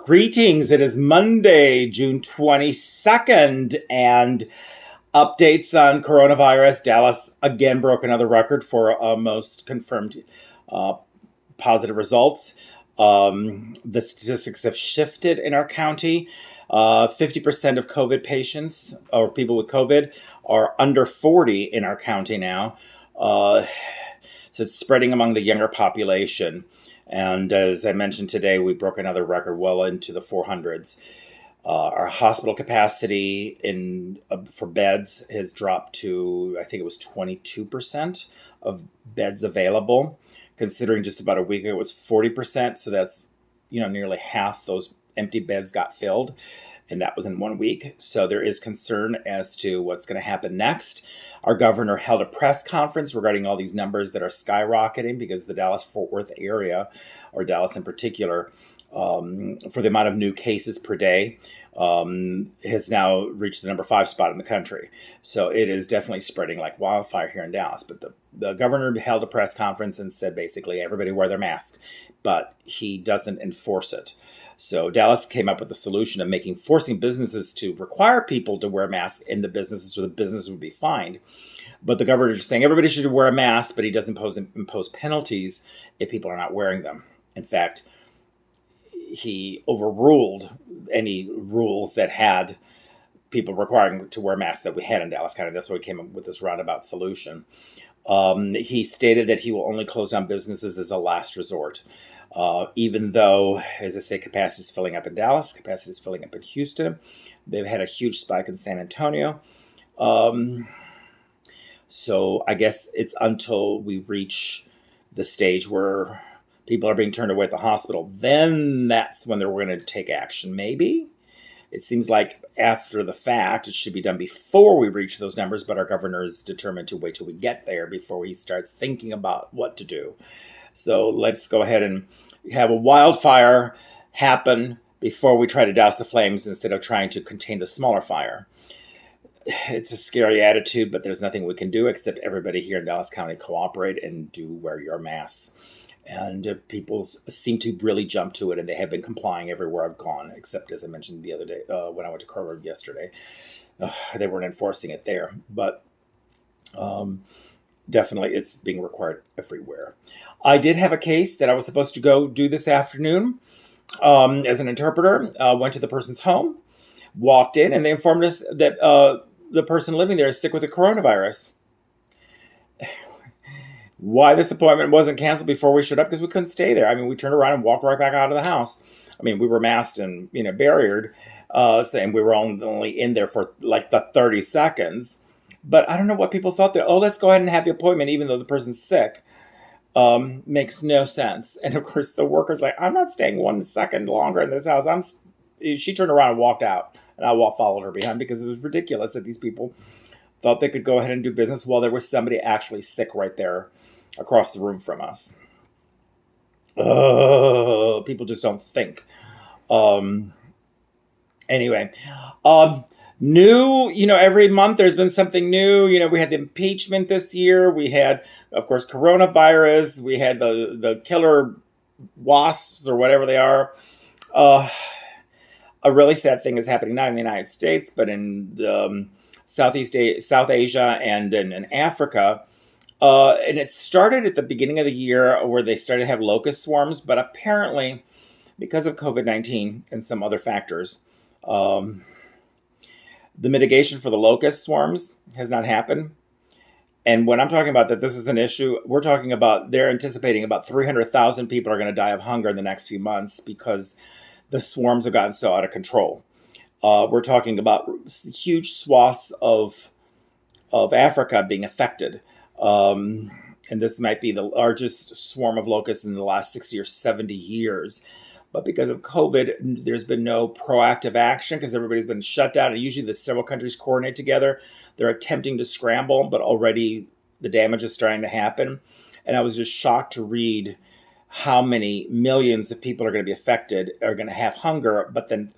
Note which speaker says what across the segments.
Speaker 1: Greetings. It is Monday, June 22nd, and updates on coronavirus. Dallas again broke another record for most confirmed uh, positive results. The statistics have shifted in our county. 50% of COVID patients or people with COVID are under 40 in our county now. So it's spreading among the younger population. And as I mentioned today, we broke another record well into the 400s. Our hospital capacity for beds has dropped to, I think it was 22% of beds available, considering just about a week ago it was 40%. So that's, nearly half those empty beds got filled. And that was in 1 week. So there is concern as to what's going to happen next. Our governor held a press conference regarding all these numbers that are skyrocketing because the Dallas-Fort Worth area, or Dallas in particular, for the amount of new cases per day, has now reached the number 5 spot in the country. So it is definitely spreading like wildfire here in Dallas. But the governor held a press conference and said basically everybody wear their masks, but he doesn't enforce it. So Dallas came up with the solution of forcing businesses to require people to wear masks in the businesses, so the business would be fined. But the governor is saying everybody should wear a mask, but he doesn't impose penalties if people are not wearing them. In fact, he overruled any rules that had people requiring to wear masks that we had in Dallas County. That's why we came up with this roundabout solution. He stated that he will only close down businesses as a last resort. Even though, as I say, capacity is filling up in Dallas, capacity is filling up in Houston. They've had a huge spike in San Antonio. So I guess it's until we reach the stage where people are being turned away at the hospital, then that's when we're going to take action, maybe. It seems like after the fact, it should be done before we reach those numbers, but our governor is determined to wait till we get there before he starts thinking about what to do. So let's go ahead and have a wildfire happen before we try to douse the flames instead of trying to contain the smaller fire. It's a scary attitude, but there's nothing we can do except everybody here in Dallas County cooperate and do wear your masks. And people seem to really jump to it, and they have been complying everywhere I've gone, except as I mentioned the other day when I went to Kroger yesterday. They weren't enforcing it there, but definitely it's being required everywhere. I did have a case that I was supposed to go do this afternoon as an interpreter. Went to the person's home, walked in, and they informed us that the person living there is sick with the coronavirus. Why this appointment wasn't canceled before we showed up? Because we couldn't stay there. I mean, we turned around and walked right back out of the house. I mean, we were masked and barriered, saying we were only in there for like the 30 seconds. But I don't know what people thought there. Oh, let's go ahead and have the appointment, even though the person's sick. Makes no sense. And of course, the worker's like, I'm not staying 1 second longer in this house. She turned around and walked out, and I followed her behind because it was ridiculous that these people thought they could go ahead and do business while there was somebody actually sick right there across the room from us. People just don't think. Anyway, new, every month there's been something new. We had the impeachment this year. We had, of course, coronavirus. We had the killer wasps or whatever they are. A really sad thing is happening not in the United States, but in South Asia and in Africa. And it started at the beginning of the year where they started to have locust swarms, but apparently because of COVID-19 and some other factors, the mitigation for the locust swarms has not happened. And when I'm talking about that this is an issue, we're talking about they're anticipating about 300,000 people are going to die of hunger in the next few months because the swarms have gotten so out of control. We're talking about huge swaths of Africa being affected. And this might be the largest swarm of locusts in the last 60 or 70 years. But because of COVID, there's been no proactive action because everybody's been shut down. And usually the several countries coordinate together. They're attempting to scramble, but already the damage is starting to happen. And I was just shocked to read how many millions of people are going to be affected, are going to have hunger, but then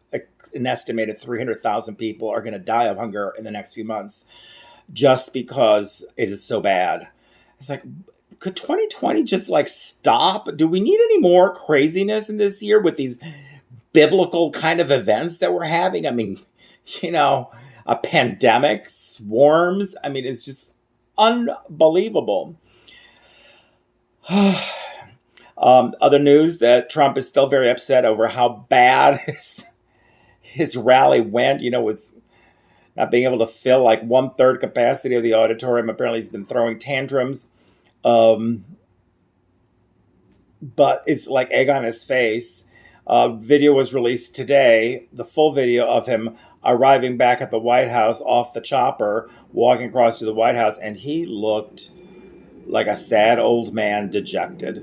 Speaker 1: an estimated 300,000 people are going to die of hunger in the next few months just because it is so bad. It's like, could 2020 just stop? Do we need any more craziness in this year with these biblical kind of events that we're having. I mean, you know, a pandemic, swarms. I mean, it's just unbelievable. Other news that Trump is still very upset over how bad his rally went, with not being able to fill like 1/3 capacity of the auditorium. Apparently, he's been throwing tantrums. But it's like egg on his face. Video was released today, the full video of him arriving back at the White House off the chopper, walking across to the White House, and he looked like a sad old man, dejected.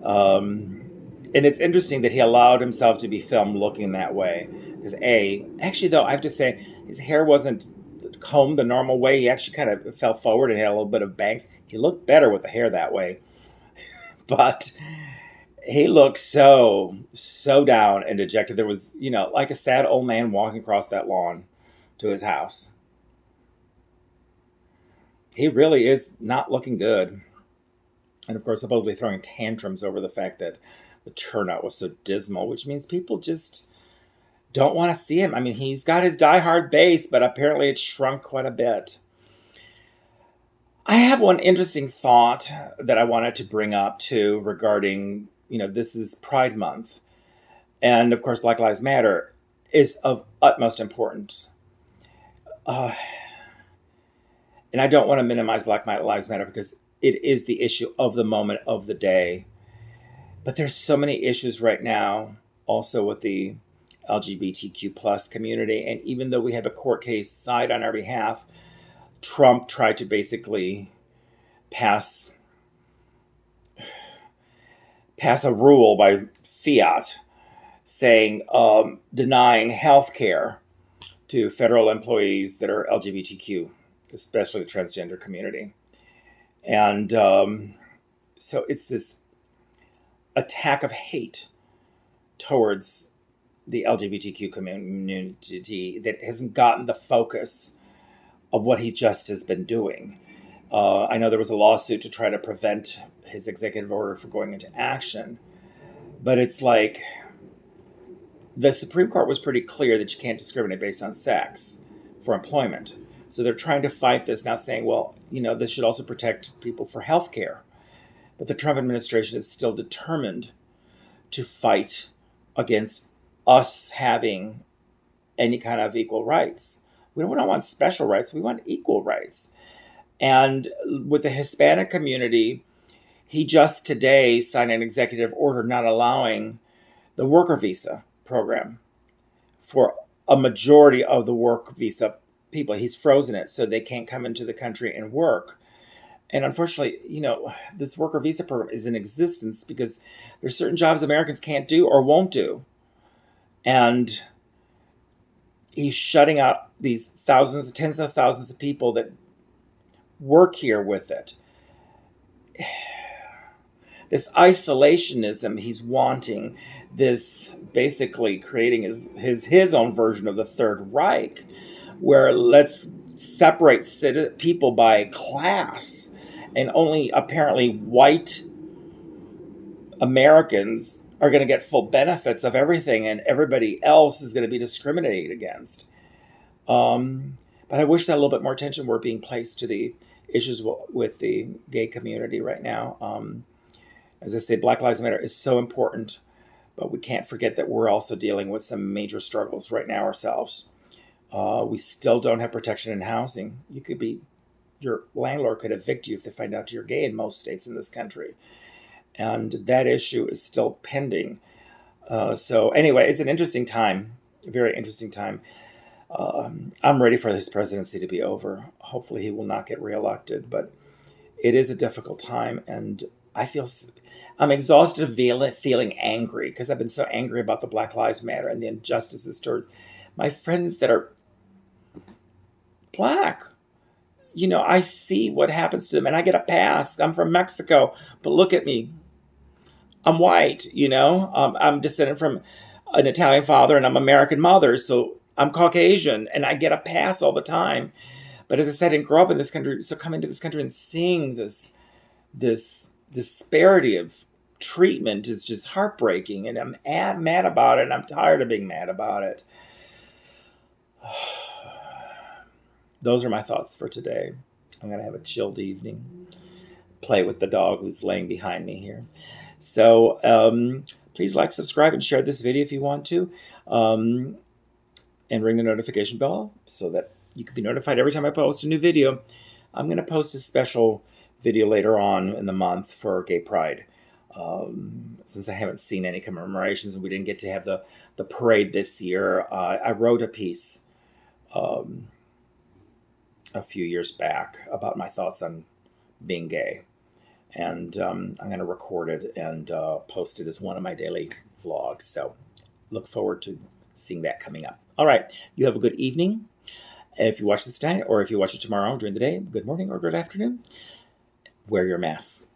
Speaker 1: And it's interesting that he allowed himself to be filmed looking that way. Because actually though, I have to say, his hair wasn't combed the normal way. He actually kind of fell forward and had a little bit of bangs. He looked better with the hair that way. But he looked so down and dejected. There was, like a sad old man walking across that lawn to his house. He really is not looking good. And of course, supposedly throwing tantrums over the fact that the turnout was so dismal, which means people just don't want to see him. I mean, he's got his diehard base, but apparently it's shrunk quite a bit. I have one interesting thought that I wanted to bring up too regarding, this is Pride Month. And of course, Black Lives Matter is of utmost importance. And I don't want to minimize Black Lives Matter because it is the issue of the moment, of the day. But there's so many issues right now also with the LGBTQ plus community. And even though we have a court case side on our behalf, Trump tried to basically pass a rule by fiat saying, denying health care to federal employees that are LGBTQ, especially the transgender community. And so it's this attack of hate towards the LGBTQ community that hasn't gotten the focus of what he just has been doing. I know there was a lawsuit to try to prevent his executive order from going into action, but it's like the Supreme Court was pretty clear that you can't discriminate based on sex for employment. So they're trying to fight this now, saying, well, this should also protect people for health care. But the Trump administration is still determined to fight against us having any kind of equal rights. We don't want special rights. We want equal rights. And with the Hispanic community, he just today signed an executive order not allowing the worker visa program for a majority of the work visa people. He's frozen it so they can't come into the country and work. And unfortunately, this worker visa program is in existence because there's certain jobs Americans can't do or won't do. And he's shutting out these thousands, tens of thousands of people that work here with it. This isolationism he's wanting, this basically creating his own version of the Third Reich, where let's separate people by class, and only apparently white Americans are going to get full benefits of everything, and everybody else is going to be discriminated against. But I wish that a little bit more attention were being placed to the issues with the gay community right now. As I say, Black Lives Matter is so important, but we can't forget that we're also dealing with some major struggles right now ourselves. We still don't have protection in housing. Your landlord could evict you if they find out you're gay in most states in this country. And that issue is still pending. So anyway, it's an interesting time, a very interesting time. I'm ready for this presidency to be over. Hopefully he will not get reelected, but it is a difficult time. And I'm exhausted of feeling angry because I've been so angry about the Black Lives Matter and the injustices towards my friends that are Black. I see what happens to them and I get a pass. I'm from Mexico, but look at me. I'm white, I'm descended from an Italian father and I'm American mother. So I'm Caucasian and I get a pass all the time. But as I said, I didn't grow up in this country. So coming to this country and seeing this disparity of treatment is just heartbreaking, and I'm mad about it, and I'm tired of being mad about it. Those are my thoughts for today. I'm going to have a chilled evening, play with the dog who's laying behind me here. So please like, subscribe, and share this video if you want to. And ring the notification bell so that you can be notified every time I post a new video. I'm going to post a special video later on in the month for Gay Pride. Since I haven't seen any commemorations and we didn't get to have the parade this year, I wrote a piece a few years back about my thoughts on being gay. And I'm going to record it and post it as one of my daily vlogs. So look forward to seeing that coming up. All right. You have a good evening. If you watch this tonight or if you watch it tomorrow during the day, good morning or good afternoon. Wear your mask.